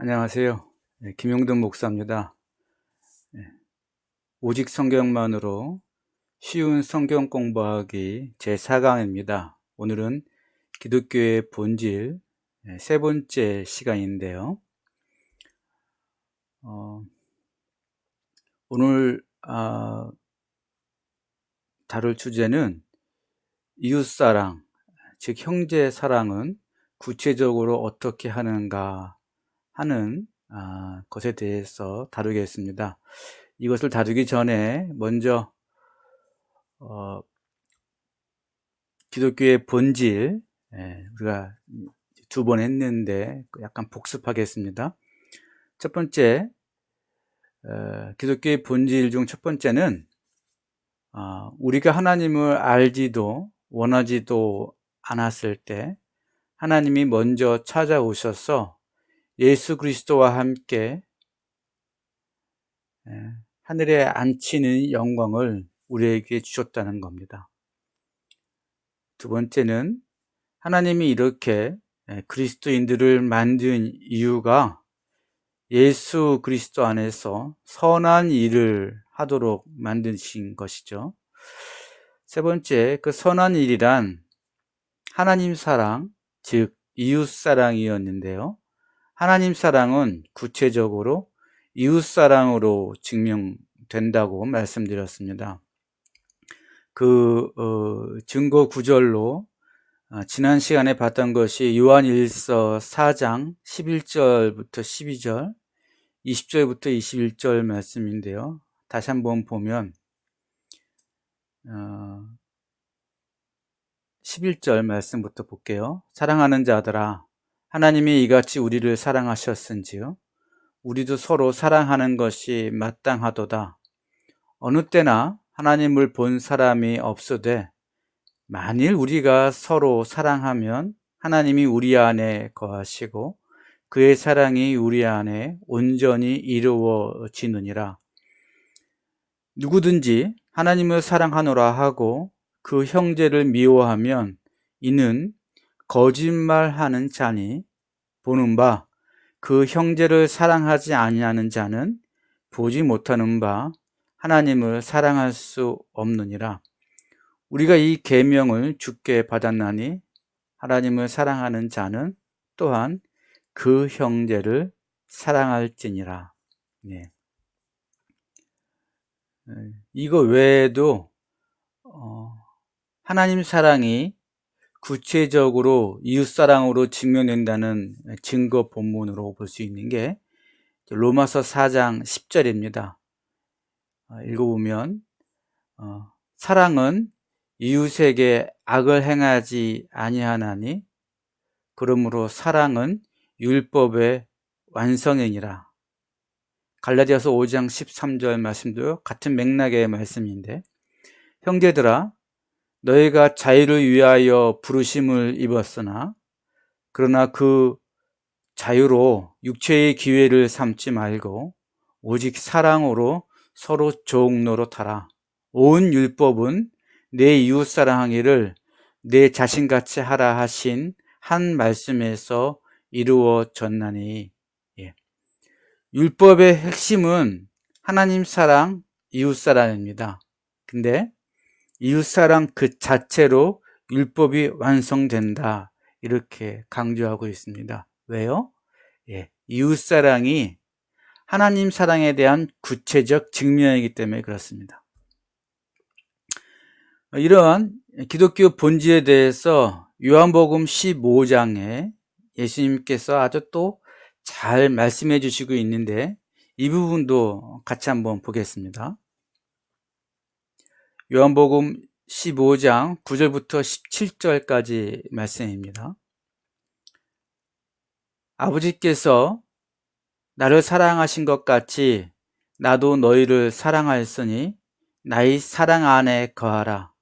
안녕하세요. 김용든 목사입니다. 오직 성경만으로 쉬운 성경 공부하기 제4강입니다. 오늘은 기독교의 본질 세 번째 시간인데요. 오늘 다룰 주제는 이웃사랑, 즉 형제사랑은 구체적으로 어떻게 하는가 하는 것에 대해서 다루겠습니다. 이것을 다루기 전에 먼저 기독교의 본질, 우리가 두 번 했는데 약간 복습하겠습니다. 첫 번째, 기독교의 본질 중 첫 번째는 우리가 하나님을 알지도 원하지도 않았을 때 하나님이 먼저 찾아오셔서 예수 그리스도와 함께 하늘에 앉히는 영광을 우리에게 주셨다는 겁니다. 두 번째는 하나님이 이렇게 그리스도인들을 만든 이유가 예수 그리스도 안에서 선한 일을 하도록 만드신 것이죠. 세 번째, 그 선한 일이란 하나님 사랑, 즉 이웃 사랑이었는데요. 하나님 사랑은 구체적으로 이웃 사랑으로 증명된다고 말씀드렸습니다. 그 증거 구절로 지난 시간에 봤던 것이 요한일서 4장 11절부터 12절, 20절부터 21절 말씀인데요. 다시 한번 보면 11절 말씀부터 볼게요. 사랑하는 자들아, 하나님이 이같이 우리를 사랑하셨은지요. 우리도 서로 사랑하는 것이 마땅하도다. 어느 때나 하나님을 본 사람이 없으되 만일 우리가 서로 사랑하면 하나님이 우리 안에 거하시고 그의 사랑이 우리 안에 온전히 이루어지느니라. 누구든지 하나님을 사랑하노라 하고 그 형제를 미워하면 이는 거짓말하는 자니 보는 바 그 형제를 사랑하지 아니하는 자는 보지 못하는 바 하나님을 사랑할 수 없느니라. 우리가 이 계명을 주께 받았나니 하나님을 사랑하는 자는 또한 그 형제를 사랑할지니라. 네. 이거 외에도 하나님 사랑이 구체적으로 이웃사랑으로 증명된다는 증거 본문으로 볼 수 있는 게 로마서 4장 10절입니다. 읽어보면 사랑은 이웃에게 악을 행하지 아니하나니 그러므로 사랑은 율법의 완성이니라. 갈라디아서 5장 13절 말씀도 같은 맥락의 말씀인데, 형제들아 너희가 자유를 위하여 부르심을 입었으나 그러나 그 자유로 육체의 기회를 삼지 말고 오직 사랑으로 서로 종 노릇하라. 온 율법은 내 이웃 사랑하기를 내 자신같이 하라 하신 한 말씀에서 이루어졌나니. 율법의 핵심은 하나님 사랑, 이웃 사랑입니다. 근데 이웃 사랑 그 자체로 율법이 완성된다, 이렇게 강조하고 있습니다. 왜요? 이웃 사랑이 하나님 사랑에 대한 구체적 증명이기 때문에 그렇습니다. 이러한 기독교 본질에 대해서 요한복음 15장에 예수님께서 아주 또 잘 말씀해 주시고 있는데, 이 부분도 같이 한번 보겠습니다. 요한복음 15장 9절부터 17절까지 말씀입니다. 아버지께서 나를 사랑하신 것 같이 나도 너희를 사랑하였으니 나의 사랑 안에 거하라.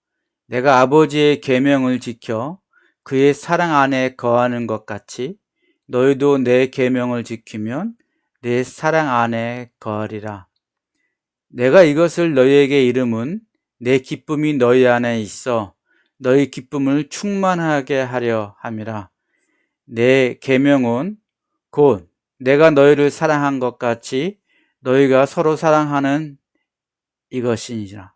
내가 아버지의 계명을 지켜 그의 사랑 안에 거하는 것 같이 너희도 내 계명을 지키면 내 사랑 안에 거하리라. 내가 이것을 너희에게 이름은 내 기쁨이 너희 안에 있어 너희 기쁨을 충만하게 하려 함이라. 내 계명은 곧 내가 너희를 사랑한 것 같이 너희가 서로 사랑하는 이것이니라.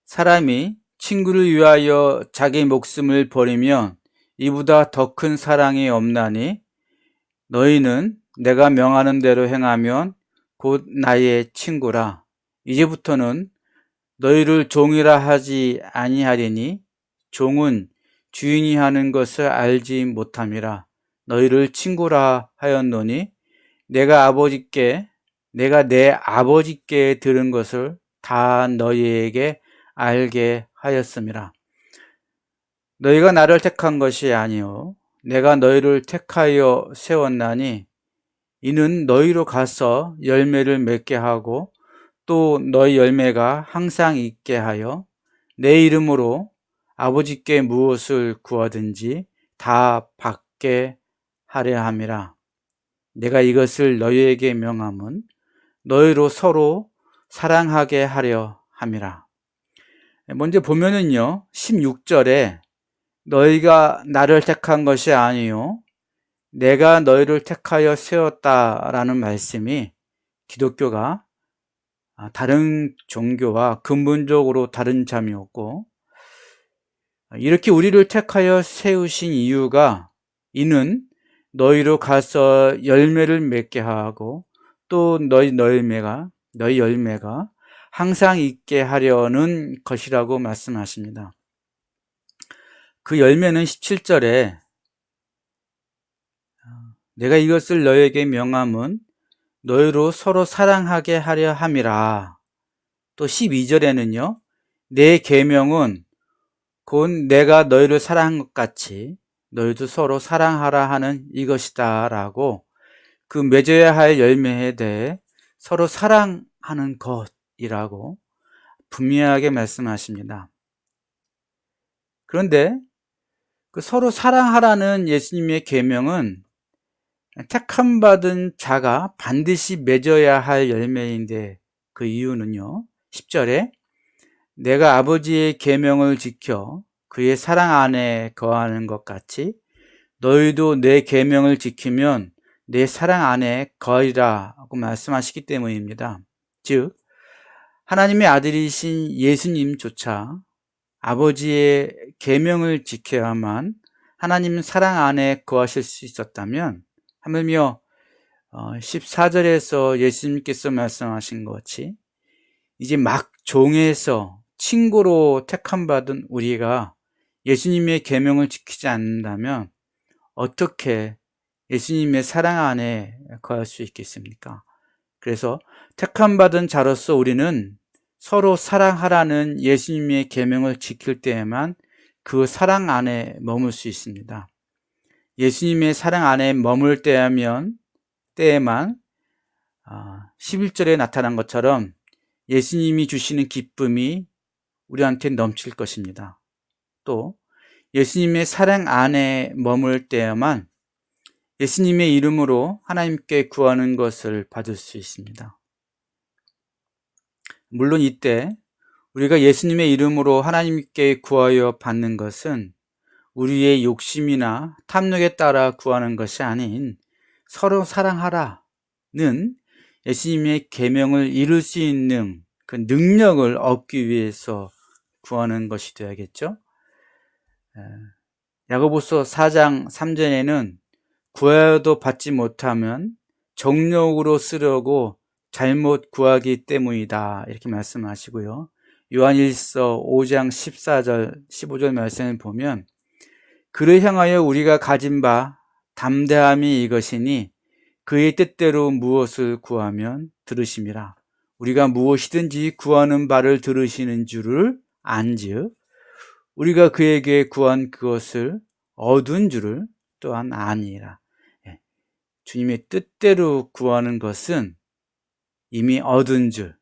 사람이 친구를 위하여 자기 목숨을 버리면 이보다 더 큰 사랑이 없나니 너희는 내가 명하는 대로 행하면 곧 나의 친구라. 이제부터는 너희를 종이라 하지 아니하리니 종은 주인이 하는 것을 알지 못함이라. 너희를 친구라 하였노니 내가 내 아버지께 들은 것을 다 너희에게 알게 하였음이라. 너희가 나를 택한 것이 아니요 내가 너희를 택하여 세웠나니 이는 너희로 가서 열매를 맺게 하고 또 너희 열매가 항상 있게 하여 내 이름으로 아버지께 무엇을 구하든지 다 받게 하려 함이라. 내가 이것을 너희에게 명함은 너희로 서로 사랑하게 하려 함이라. 먼저 보면은요 16절에 너희가 나를 택한 것이 아니요 내가 너희를 택하여 세웠다라는 말씀이 기독교가 다른 종교와 근본적으로 다른 점이었고, 이렇게 우리를 택하여 세우신 이유가 이는 너희로 가서 열매를 맺게 하고 또 너희 열매가 항상 있게 하려는 것이라고 말씀하십니다. 그 열매는 17절에 내가 이것을 너희에게 명함은 너희로 서로 사랑하게 하려 함이라. 또 12절에는요 내 계명은 곧 내가 너희를 사랑한 것 같이 너희도 서로 사랑하라 하는 이것이다 라고 그 맺어야 할 열매에 대해 서로 사랑하는 것이라고 분명하게 말씀하십니다. 그런데 그 서로 사랑하라는 예수님의 계명은 택함받은 자가 반드시 맺어야 할 열매인데 그 이유는요 10절에 내가 아버지의 계명을 지켜 그의 사랑 안에 거하는 것 같이 너희도 내 계명을 지키면 내 사랑 안에 거하리라고 말씀하시기 때문입니다. 즉 하나님의 아들이신 예수님조차 아버지의 계명을 지켜야만 하나님 사랑 안에 거하실 수 있었다면 하물며 14절에서 예수님께서 말씀하신 것 같이 이제 막 종에서 친구로 택함받은 우리가 예수님의 계명을 지키지 않는다면 어떻게 예수님의 사랑 안에 거할 수 있겠습니까? 그래서 택함받은 자로서 우리는 서로 사랑하라는 예수님의 계명을 지킬 때에만 그 사랑 안에 머물 수 있습니다. 예수님의 사랑 안에 머물 때에만 11절에 나타난 것처럼 예수님이 주시는 기쁨이 우리한테 넘칠 것입니다. 또 예수님의 사랑 안에 머물 때에만 예수님의 이름으로 하나님께 구하는 것을 받을 수 있습니다. 물론 이때 우리가 예수님의 이름으로 하나님께 구하여 받는 것은 우리의 욕심이나 탐욕에 따라 구하는 것이 아닌 서로 사랑하라는 예수님의 계명을 이룰 수 있는 그 능력을 얻기 위해서 구하는 것이 되어야겠죠. 야고보서 4장 3절에는 구하여도 받지 못하면 정욕으로 쓰려고 잘못 구하기 때문이다 이렇게 말씀하시고요. 요한일서 5장 14절 15절 말씀을 보면 그를 향하여 우리가 가진 바 담대함이 이것이니 그의 뜻대로 무엇을 구하면 들으심이라. 우리가 무엇이든지 구하는 바를 들으시는 줄을 안즉 우리가 그에게 구한 그것을 얻은 줄을 또한 아니라. 주님의 뜻대로 구하는 것은 이미 얻은 줄,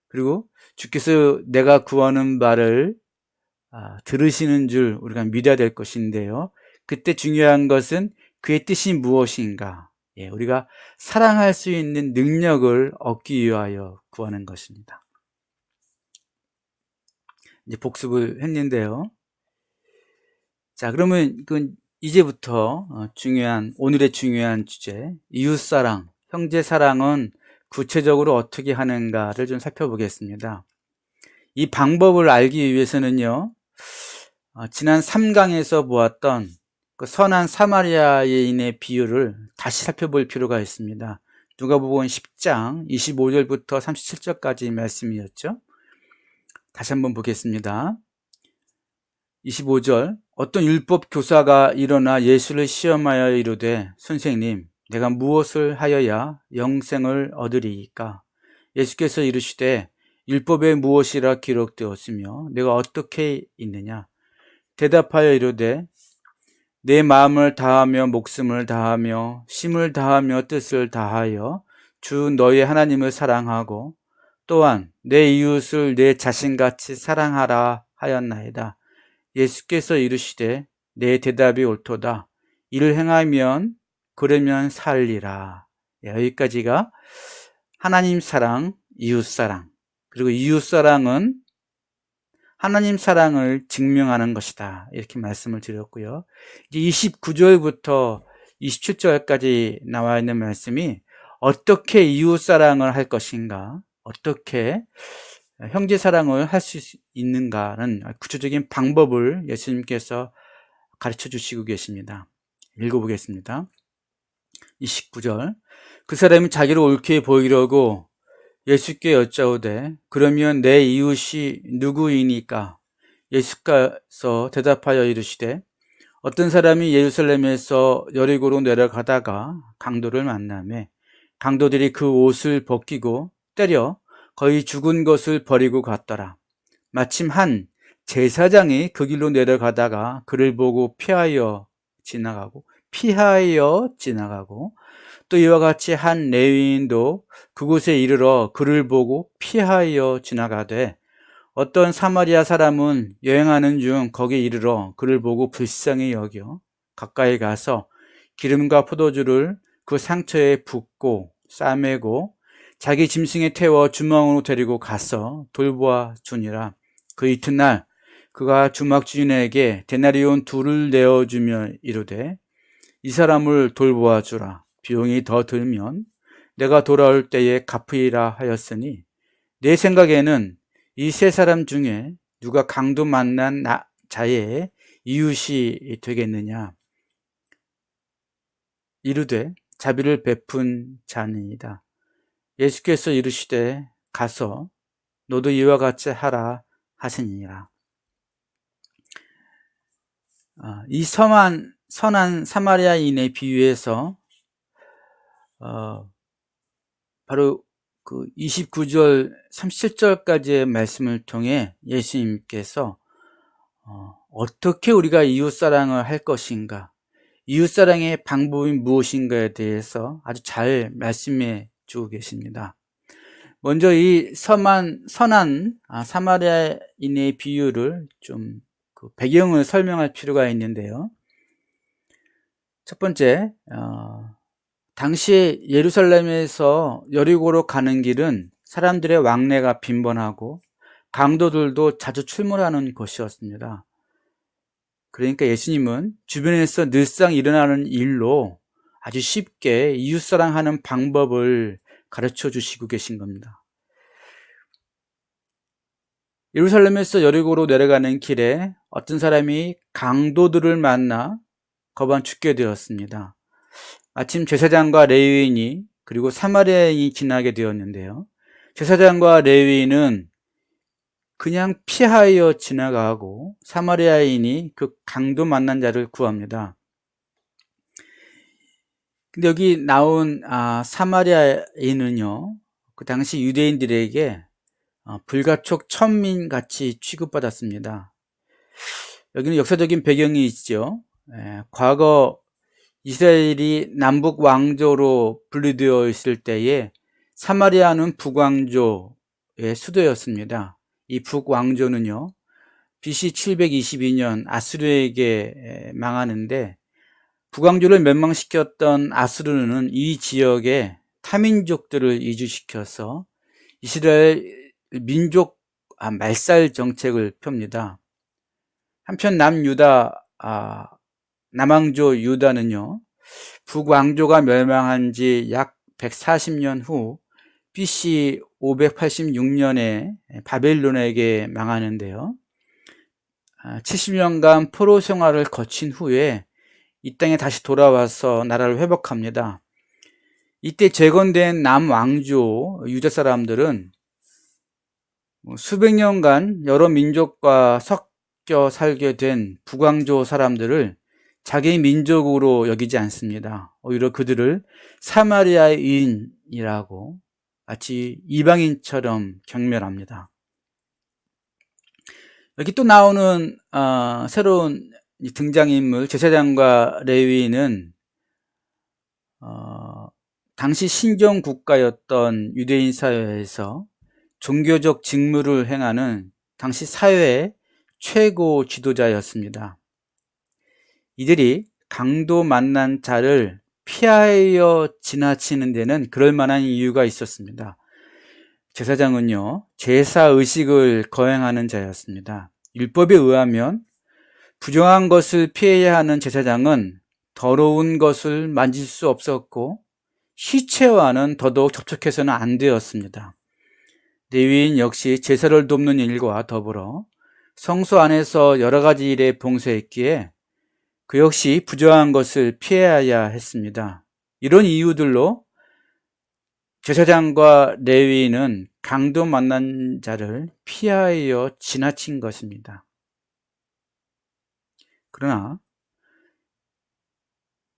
그리고 주께서 내가 구하는 바를 들으시는 줄 우리가 믿어야 될 것인데요. 그때 중요한 것은 그의 뜻이 무엇인가, 우리가 사랑할 수 있는 능력을 얻기 위하여 구하는 것입니다. 이제 복습을 했는데요. 자, 그러면 이제부터 오늘의 중요한 주제, 이웃사랑, 형제사랑은 구체적으로 어떻게 하는가를 좀 살펴보겠습니다. 이 방법을 알기 위해서는요, 지난 3강에서 보았던 그 선한 사마리아인의 비유를 다시 살펴볼 필요가 있습니다. 누가복음 10장 25절부터 37절까지 말씀이었죠. 다시 한번 보겠습니다. 25절, 어떤 율법 교사가 일어나 예수를 시험하여 이르되, 선생님, 내가 무엇을 하여야 영생을 얻으리이까? 예수께서 이르시되, 율법에 무엇이라 기록되었으며 내가 어떻게 있느냐? 대답하여 이르되, 내 마음을 다하며 목숨을 다하며 힘을 다하며 뜻을 다하여 주 너의 하나님을 사랑하고 또한 내 이웃을 내 자신같이 사랑하라 하였나이다. 예수께서 이르시되, 내 대답이 옳도다. 이를 행하면 그러면 살리라. 여기까지가 하나님 사랑, 이웃 사랑. 그리고 이웃 사랑은 하나님 사랑을 증명하는 것이다. 이렇게 말씀을 드렸고요. 이제 29절부터 27절까지 나와 있는 말씀이 어떻게 이웃 사랑을 할 것인가, 어떻게 형제 사랑을 할 수 있는가는 구체적인 방법을 예수님께서 가르쳐 주시고 계십니다. 읽어보겠습니다. 29절, 그 사람이 자기를 옳게 보이려고 예수께 여짜오되, 그러면 내 이웃이 누구이니까? 예수께서 대답하여 이르시되, 어떤 사람이 예루살렘에서 여리고로 내려가다가 강도를 만나매 강도들이 그 옷을 벗기고 때려 거의 죽은 것을 버리고 갔더라. 마침 한 제사장이 그 길로 내려가다가 그를 보고 피하여 지나가고 또 이와 같이 한 레위인도 그곳에 이르러 그를 보고 피하여 지나가되, 어떤 사마리아 사람은 여행하는 중 거기에 이르러 그를 보고 불쌍히 여겨 가까이 가서 기름과 포도주를 그 상처에 붓고 싸매고 자기 짐승에 태워 주막으로 데리고 가서 돌보아 주니라. 그 이튿날 그가 주막 주인에게 데나리온 2를 내어주며 이르되, 이 사람을 돌보아 주라. 비용이 더 들면 내가 돌아올 때에 갚으리라 하였으니, 내 생각에는 이 세 사람 중에 누가 강도 만난 자의 이웃이 되겠느냐? 이르되 자비를 베푼 자니이다. 예수께서 이르시되, 가서 너도 이와 같이 하라 하시니라. 이 선한 사마리아인의 비유에서 바로 그 29절 37절까지의 말씀을 통해 예수님께서 어떻게 우리가 이웃사랑을 할 것인가, 이웃사랑의 방법이 무엇인가에 대해서 아주 잘 말씀해 주고 계십니다. 먼저 이 선한 사마리아인의 비유를 좀 그 배경을 설명할 필요가 있는데요. 첫 번째, 당시 예루살렘에서 여리고로 가는 길은 사람들의 왕래가 빈번하고 강도들도 자주 출몰하는 곳이었습니다. 그러니까 예수님은 주변에서 늘상 일어나는 일로 아주 쉽게 이웃사랑하는 방법을 가르쳐 주시고 계신 겁니다. 예루살렘에서 여리고로 내려가는 길에 어떤 사람이 강도들을 만나 거반 죽게 되었습니다. 마침 제사장과 레위인이 그리고 사마리아인이 지나게 되었는데요. 제사장과 레위인은 그냥 피하여 지나가고 사마리아인이 그 강도 만난 자를 구합니다. 근데 여기 나온 사마리아인은요, 그 당시 유대인들에게 불가촉 천민같이 취급받았습니다. 여기는 역사적인 배경이 있죠. 과거 이스라엘이 남북 왕조로 분리되어 있을 때에 사마리아는 북왕조의 수도였습니다. 이 북왕조는요, BC 722년 아수르에게 망하는데, 북왕조를 멸망시켰던 아수르는 이 지역에 타민족들을 이주시켜서 이스라엘 민족 말살 정책을 펴니다. 한편 남유다 남왕조 유다는요, 북왕조가 멸망한 지 약 140년 후 BC 586년에 바벨론에게 망하는데요. 70년간 포로 생활을 거친 후에 이 땅에 다시 돌아와서 나라를 회복합니다. 이때 재건된 남왕조 유다 사람들은 수백 년간 여러 민족과 섞여 살게 된 북왕조 사람들을 자기 민족으로 여기지 않습니다. 오히려 그들을 사마리아인이라고 마치 이방인처럼 경멸합니다. 여기 또 나오는 새로운 등장인물 제사장과 레위인은 당시 신종 국가였던 유대인 사회에서 종교적 직무를 행하는 당시 사회의 최고 지도자였습니다. 이들이 강도 만난 자를 피하여 지나치는 데는 그럴 만한 이유가 있었습니다. 제사장은요, 제사의식을 거행하는 자였습니다. 율법에 의하면 부정한 것을 피해야 하는 제사장은 더러운 것을 만질 수 없었고 시체와는 더더욱 접촉해서는 안 되었습니다. 레위인 역시 제사를 돕는 일과 더불어 성소 안에서 여러 가지 일에 봉사했기에 그 역시 부정한 것을 피해야 했습니다. 이런 이유들로 제사장과 레위인은 강도 만난 자를 피하여 지나친 것입니다. 그러나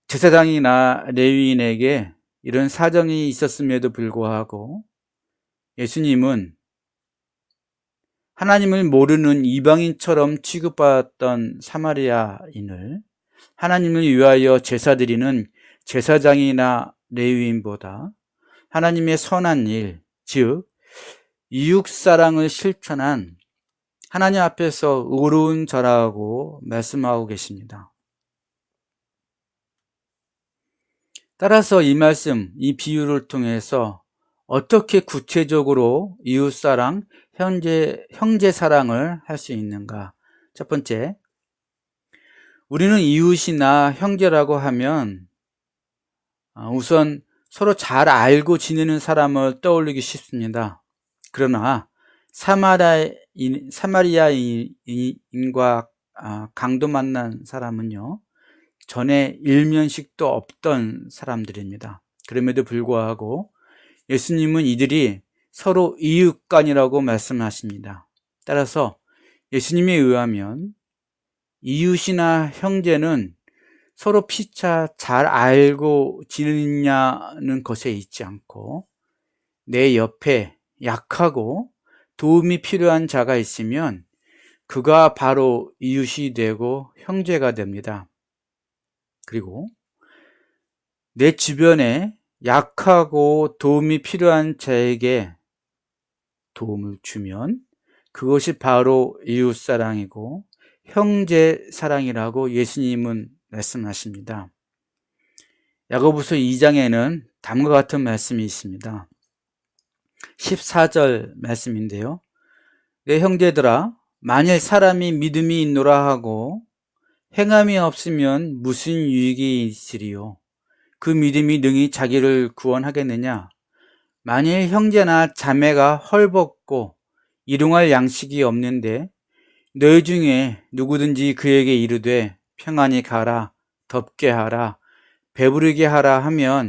제사장이나 레위인에게 이런 사정이 있었음에도 불구하고 예수님은 하나님을 모르는 이방인처럼 취급받았던 사마리아인을 하나님을 위하여 제사 드리는 제사장이나 레위인보다 하나님의 선한 일, 즉 이웃사랑을 실천한 하나님 앞에서 의로운 자라고 말씀하고 계십니다. 따라서 이 말씀, 이 비유를 통해서 어떻게 구체적으로 이웃사랑, 형제사랑을 할 수 있는가? 첫 번째, 우리는 이웃이나 형제라고 하면 우선 서로 잘 알고 지내는 사람을 떠올리기 쉽습니다. 그러나 사마리아인과 강도 만난 사람은요, 전에 일면식도 없던 사람들입니다. 그럼에도 불구하고 예수님은 이들이 서로 이웃간이라고 말씀하십니다. 따라서 예수님에 의하면 이웃이나 형제는 서로 피차 잘 알고 지내느냐는 것에 있지 않고 내 옆에 약하고 도움이 필요한 자가 있으면 그가 바로 이웃이 되고 형제가 됩니다. 그리고 내 주변에 약하고 도움이 필요한 자에게 도움을 주면 그것이 바로 이웃사랑이고 형제사랑이라고 예수님은 말씀하십니다. 야고보서 2장에는 다음과 같은 말씀이 있습니다. 14절 말씀인데요. 내 형제들아, 만일 사람이 믿음이 있노라 하고 행함이 없으면 무슨 유익이 있으리요? 그 믿음이 능히 자기를 구원하겠느냐? 만일 형제나 자매가 헐벗고 일용할 양식이 없는데 너희 중에 누구든지 그에게 이르되 평안히 가라, 덥게 하라, 배부르게 하라 하며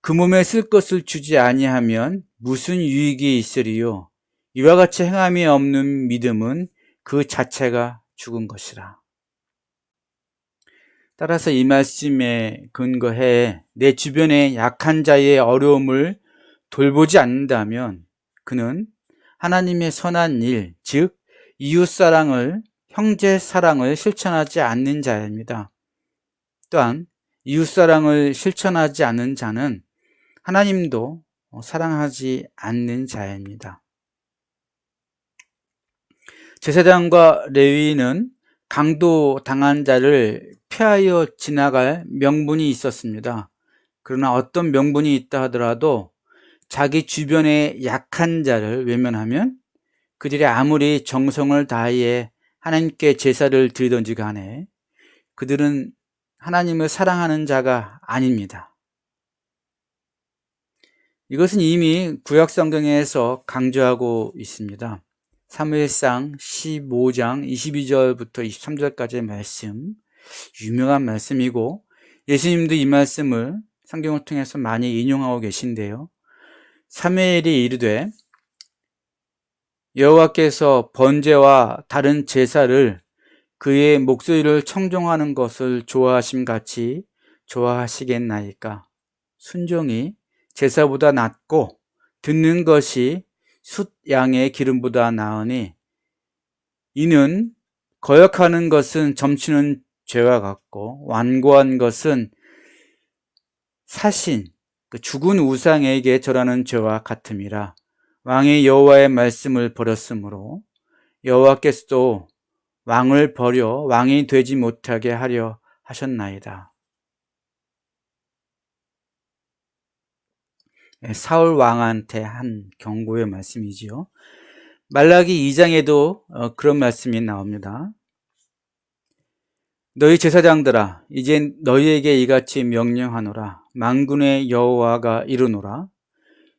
그 몸에 쓸 것을 주지 아니하면 무슨 유익이 있으리요? 이와 같이 행함이 없는 믿음은 그 자체가 죽은 것이라. 따라서 이 말씀에 근거해 내 주변의 약한 자의 어려움을 돌보지 않는다면 그는 하나님의 선한 일, 즉 이웃사랑을, 형제사랑을 실천하지 않는 자입니다. 또한 이웃사랑을 실천하지 않는 자는 하나님도 사랑하지 않는 자입니다. 제사장과 레위인은 강도 당한 자를 피하여 지나갈 명분이 있었습니다. 그러나 어떤 명분이 있다 하더라도 자기 주변의 약한 자를 외면하면 그들이 아무리 정성을 다해 하나님께 제사를 드리던지 간에 그들은 하나님을 사랑하는 자가 아닙니다. 이것은 이미 구약 성경에서 강조하고 있습니다. 사무엘상 15장 22절부터 23절까지의 말씀, 유명한 말씀이고 예수님도 이 말씀을 성경을 통해서 많이 인용하고 계신데요. 사무엘이 이르되 여호와께서 번제와 다른 제사를 그의 목소리를 청종하는 것을 좋아하심 같이 좋아하시겠나이까. 순종이 제사보다 낫고 듣는 것이 숫 양의 기름보다 나으니 이는 거역하는 것은 점치는 죄와 같고 완고한 것은 사신, 죽은 우상에게 절하는 죄와 같음이라. 왕이 여호와의 말씀을 버렸으므로 여호와께서도 왕을 버려 왕이 되지 못하게 하려 하셨나이다. 사울 왕한테 한 경고의 말씀이지요. 말라기 2장에도 그런 말씀이 나옵니다. 너희 제사장들아, 이제 너희에게 이같이 명령하노라. 만군의 여호와가 이르노라.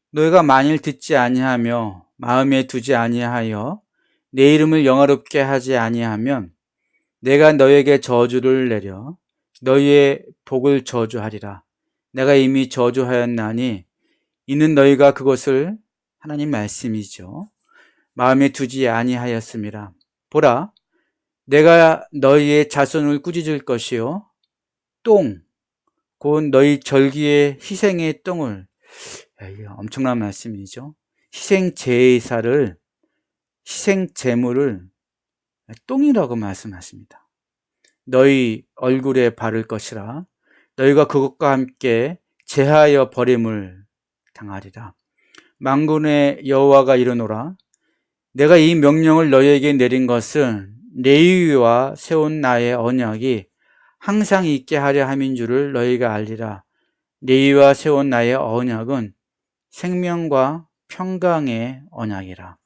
너희가 만일 듣지 아니하며 마음에 두지 아니하여 내 이름을 영화롭게 하지 아니하면 내가 너희에게 저주를 내려 너희의 복을 저주하리라. 내가 이미 저주하였나니 이는 너희가 그것을, 하나님 말씀이죠, 마음에 두지 아니하였음이라. 보라, 내가 너희의 자손을 꾸짖을 것이요 똥, 곧 너희 절기의 희생의 똥을, 엄청난 말씀이죠. 희생 제사를, 희생 제물을 똥이라고 말씀하십니다. 너희 얼굴에 바를 것이라. 너희가 그것과 함께 제하여 버림을 당하리라. 만군의 여호와가 이르노라. 내가 이 명령을 너희에게 내린 것은 레위와 세운 나의 언약이 항상 있게 하려 함인 줄을 너희가 알리라. 레위와 세운 나의 언약은 생명과 평강의 언약이라.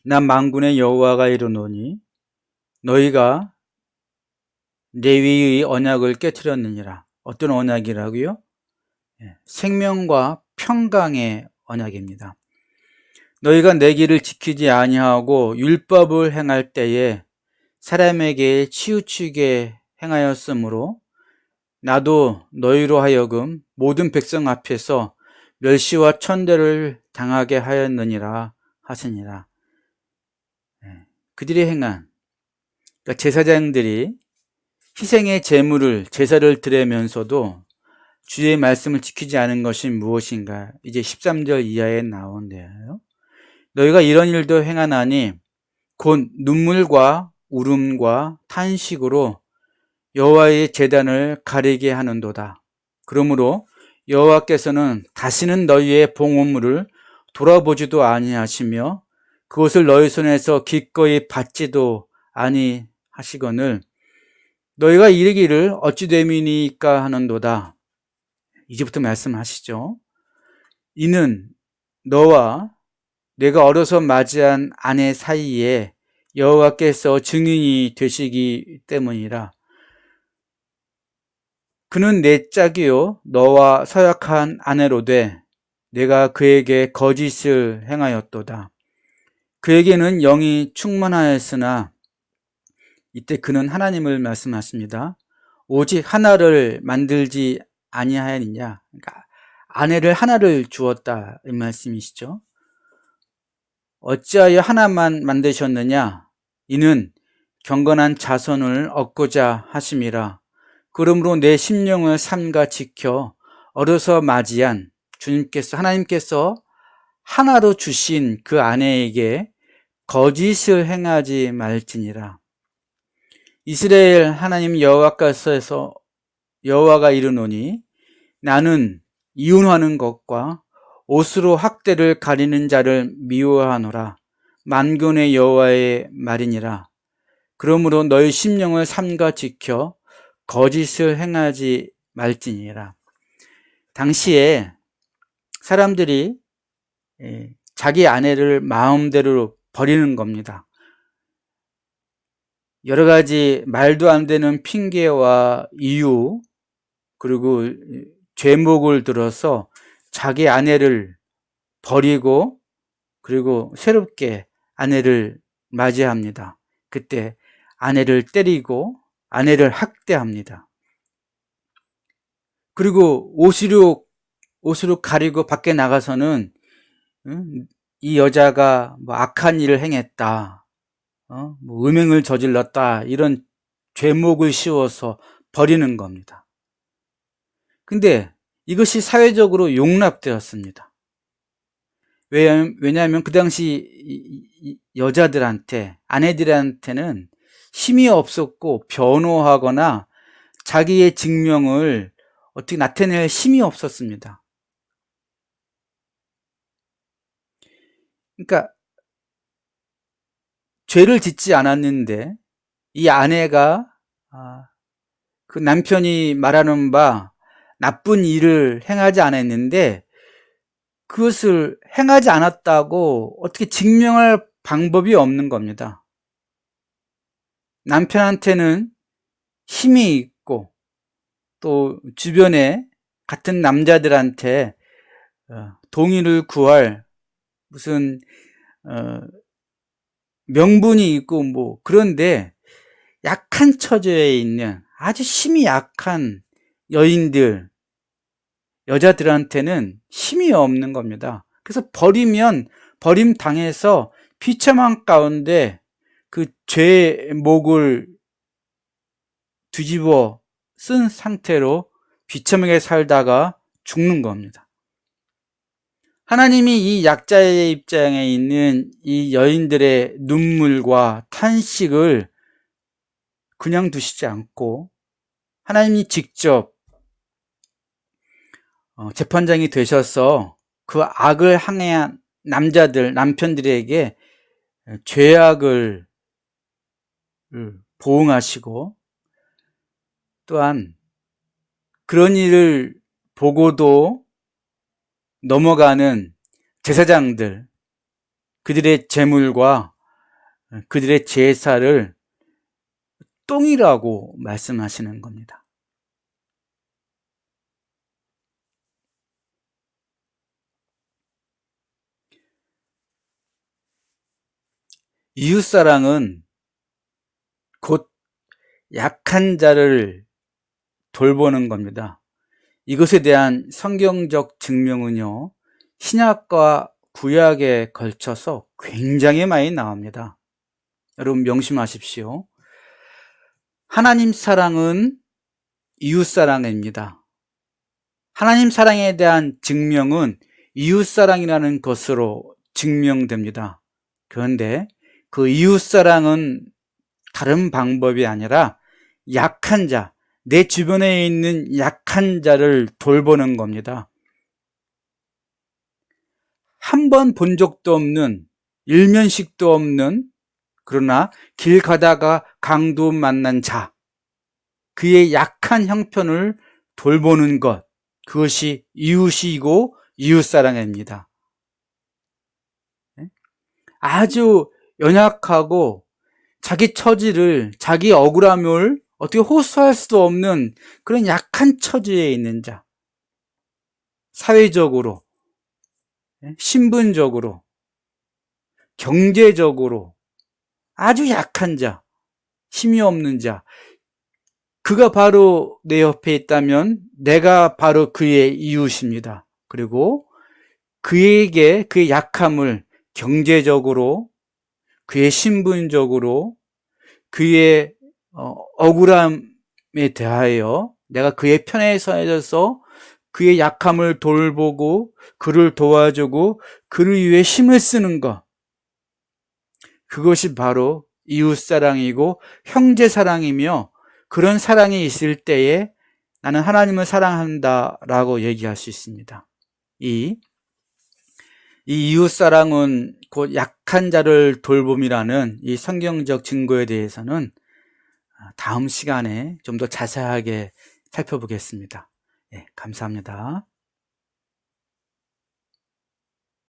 나 만군의 여호와가 이르노니 너희가 레위의 언약을 깨트렸느니라. 어떤 언약이라고요? 생명과 평강의 언약입니다. 너희가 내 길을 지키지 아니하고 율법을 행할 때에 사람에게 치우치게 행하였으므로 나도 너희로 하여금 모든 백성 앞에서 멸시와 천대를 당하게 하였느니라 하시니라. 그들이 행한, 그러니까 제사장들이 희생의 제물을, 제사를 드리면서도 주의 말씀을 지키지 않은 것이 무엇인가? 이제 13절 이하에 나오는데요. 너희가 이런 일도 행하나니 곧 눈물과 울음과 탄식으로 여호와의 제단을 가리게 하는도다. 그러므로 여호와께서는 다시는 너희의 봉헌물을 돌아보지도 아니하시며 그것을 너희 손에서 기꺼이 받지도 아니하시거늘 너희가 이르기를 어찌 됨이니까 하는도다. 이제부터 말씀하시죠. 이는 너와 내가 어려서 맞이한 아내 사이에 여호와께서 증인이 되시기 때문이라. 그는 내 짝이요 너와 서약한 아내로 돼 내가 그에게 거짓을 행하였도다. 그에게는 영이 충만하였으나, 이때 그는 하나님을 말씀하십니다. 오직 하나를 만들지 아니하였느냐. 그러니까 아내를 하나를 주었다 이 말씀이시죠. 어찌하여 하나만 만드셨느냐. 이는 경건한 자손을 얻고자 하심이라. 그러므로 내 심령을 삼가 지켜 어려서 맞이한 주님께서, 하나님께서 하나로 주신 그 아내에게 거짓을 행하지 말지니라. 이스라엘 하나님 여호와께서 여호와가 이르노니 나는 이혼하는 것과 옷으로 학대를 가리는 자를 미워하노라. 만군의 여호와의 말이니라. 그러므로 너희 심령을 삼가 지켜 거짓을 행하지 말지니라. 당시에 사람들이 자기 아내를 마음대로 버리는 겁니다. 여러 가지 말도 안 되는 핑계와 이유, 그리고 죄목을 들어서 자기 아내를 버리고 그리고 새롭게 아내를 맞이합니다. 그때 아내를 때리고 아내를 학대합니다. 그리고 옷으로 가리고 밖에 나가서는 이 여자가 뭐 악한 일을 행했다, 뭐 음행을 저질렀다, 이런 죄목을 씌워서 버리는 겁니다. 근데 이것이 사회적으로 용납되었습니다. 왜냐하면 그 당시 여자들한테, 아내들한테는 힘이 없었고 변호하거나 자기의 증명을 어떻게 나타낼 힘이 없었습니다. 그러니까 죄를 짓지 않았는데 이 아내가 그 남편이 말하는 바 나쁜 일을 행하지 않았는데 그것을 행하지 않았다고 어떻게 증명할 방법이 없는 겁니다. 남편한테는 힘이 있고 또 주변에 같은 남자들한테 동의를 구할 무슨 명분이 있고 뭐, 그런데 약한 처지에 있는 아주 힘이 약한 여인들, 여자들한테는 힘이 없는 겁니다. 그래서 버림당해서 비참한 가운데 그 죄목을 뒤집어 쓴 상태로 비참하게 살다가 죽는 겁니다. 하나님이 이 약자의 입장에 있는 이 여인들의 눈물과 탄식을 그냥 두시지 않고 하나님이 직접 재판장이 되셔서 그 악을 항해한 남편들에게 죄악을 보응하시고, 또한 그런 일을 보고도 넘어가는 제사장들, 그들의 재물과 그들의 제사를 똥이라고 말씀하시는 겁니다. 이웃사랑은 곧 약한 자를 돌보는 겁니다. 이것에 대한 성경적 증명은요, 신약과 구약에 걸쳐서 굉장히 많이 나옵니다. 여러분 명심하십시오. 하나님 사랑은 이웃 사랑입니다. 하나님 사랑에 대한 증명은 이웃 사랑이라는 것으로 증명됩니다. 그런데 그 이웃 사랑은 다른 방법이 아니라 약한 자, 내 주변에 있는 약한 자를 돌보는 겁니다. 한 번 본 적도 없는, 일면식도 없는, 그러나 길 가다가 강도 만난 자, 그의 약한 형편을 돌보는 것, 그것이 이웃이고 이웃사랑입니다. 아주 연약하고 자기 처지를, 자기 억울함을 어떻게 호소할 수도 없는 그런 약한 처지에 있는 자, 사회적으로, 신분적으로, 경제적으로 아주 약한 자, 힘이 없는 자, 그가 바로 내 옆에 있다면 내가 바로 그의 이웃입니다. 그리고 그에게 그의 약함을 경제적으로, 그의 신분적으로, 그의 억울함에 대하여 내가 그의 편에 서서 그의 약함을 돌보고 그를 도와주고 그를 위해 힘을 쓰는 것, 그것이 바로 이웃사랑이고 형제사랑이며, 그런 사랑이 있을 때에 나는 하나님을 사랑한다라고 얘기할 수 있습니다. 이 이웃사랑은 곧 약한 자를 돌봄이라는 이 성경적 증거에 대해서는 다음 시간에 좀 더 자세하게 살펴보겠습니다. 감사합니다.